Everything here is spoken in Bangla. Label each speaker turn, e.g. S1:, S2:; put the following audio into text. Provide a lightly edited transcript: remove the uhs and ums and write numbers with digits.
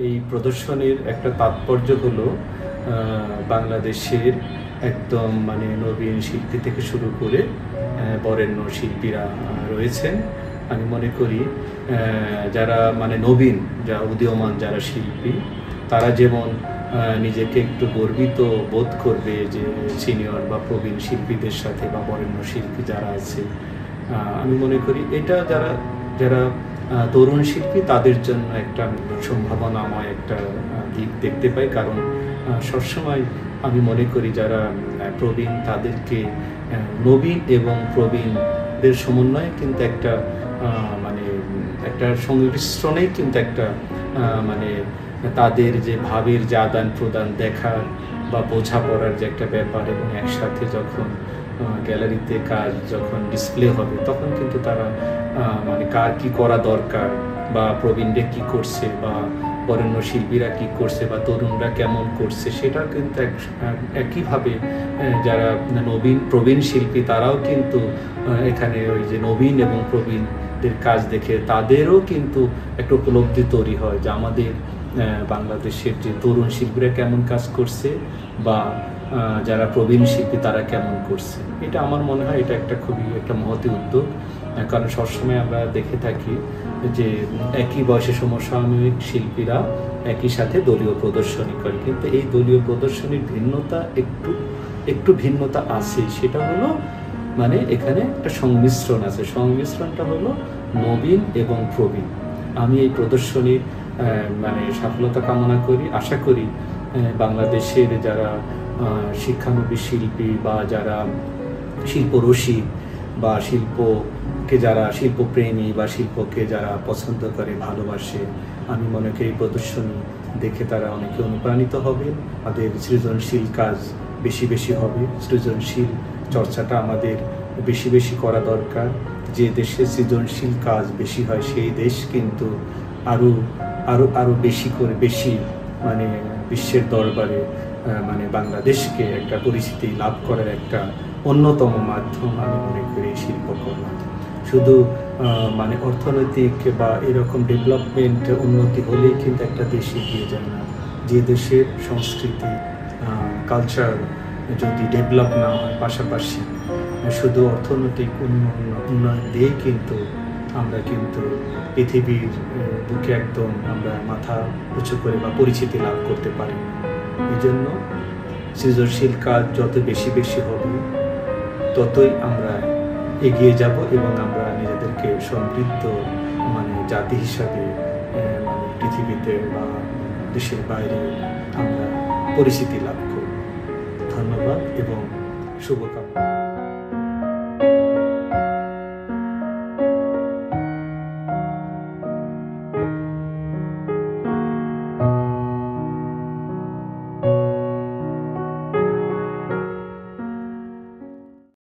S1: এই প্রদর্শনীর একটা তাৎপর্য হলো বাংলাদেশের একদম মানে নবীন শিল্পী থেকে শুরু করে বরেণ্য শিল্পীরা রয়েছেন। আমি মনে করি যারা মানে নবীন, যা উদীয়মান যারা শিল্পী, তারা যেমন নিজেকে একটু গর্বিত বোধ করবে যে সিনিয়র বা প্রবীণ শিল্পীদের সাথে বা বরেণ্য শিল্পী যারা আছে, আমি মনে করি এটা যারা যারা তরুণ শিল্পী তাদের জন্য একটা সম্ভাবনাময় একটা দিক দেখতে পাই। কারণ সবসময় আমি মনে করি যারা প্রবীণ তাদেরকে নবীন এবং প্রবীণদের সমন্বয়ে কিন্তু একটা মানে একটা সংমিশ্রণেই কিন্তু একটা মানে তাদের যে ভাবের যে আদান প্রদান দেখার বা বোঝাপড়ার যে একটা ব্যাপার, এবং একসাথে যখন গ্যালারিতে কাজ যখন ডিসপ্লে হবে তখন কিন্তু তারা মানে কার কি করা দরকার বা প্রবীণরা কি করছে বা বরেণ্য শিল্পীরা কি করছে বা তরুণরা কেমন করছে সেটা কিন্তু একইভাবে যারা প্রবীণ শিল্পী তারাও কিন্তু এখানে ওই যে নবীন এবং প্রবীণদের কাজ দেখে তাদেরও কিন্তু একটা উপলব্ধি তৈরি হয় যে আমাদের বাংলাদেশের যে তরুণ শিল্পীরা কেমন কাজ করছে বা যারা প্রবীণ শিল্পী তারা কেমন করছে। এটা আমার মনে হয় এটা একটা খুবই একটা মহতী উদ্যোগ। কারণ সবসময় আমরা দেখে থাকি যে একই বয়সে সমসাময়িক শিল্পীরা একই সাথে দলীয় প্রদর্শনী করে, কিন্তু এই দলীয় প্রদর্শনীর ভিন্নতা একটু ভিন্নতা আছে। সেটা হলো মানে এখানে একটা সংমিশ্রণ আছে, সংমিশ্রণটা হলো নবীন এবং প্রবীণ। আমি এই প্রদর্শনীর মানে সফলতা কামনা করি। আশা করি বাংলাদেশের যারা শিক্ষানবী শিল্পী বা যারা শিল্পরসিক বা শিল্পকে যারা শিল্পপ্রেমী বা শিল্পকে যারা পছন্দ করে ভালোবাসে, আমি মনে করি এই প্রদর্শনী দেখে তারা অনেকে অনুপ্রাণিত হবে। আমাদের সৃজনশীল কাজ বেশি হবে, সৃজনশীল চর্চাটা আমাদের বেশি করা দরকার। যে দেশে সৃজনশীল কাজ বেশি হয় সেই দেশ কিন্তু আরো বেশি মানে বিশ্বের দরবারে মানে বাংলাদেশকে একটা পরিচিতি লাভ করার একটা অন্যতম মাধ্যম আমি মনে করি শিল্পকর্ম। শুধু মানে অর্থনৈতিক বা এরকম ডেভেলপমেন্ট উন্নতি হলেই কিন্তু একটা দেশ এগিয়ে যায় না। যে দেশের সংস্কৃতি কালচার যদি ডেভেলপ না হয়, পাশাপাশি শুধু অর্থনৈতিক উন্নয়ন দিয়েই কিন্তু আমরা কিন্তু পৃথিবীর বুকে একদম আমরা মাথা উঁচু করে বা পরিচিতি লাভ করতে পারি। এই জন্য সৃজনশীল কাজ যত বেশি হবে ততই আমরা এগিয়ে যাব এবং আমরা নিজেদেরকে সমৃদ্ধ মানে জাতি হিসাবে মানে পৃথিবীতে বা দেশের বাইরে আমরা পরিচিতি লাভ করব। ধন্যবাদ এবং শুভকামনা।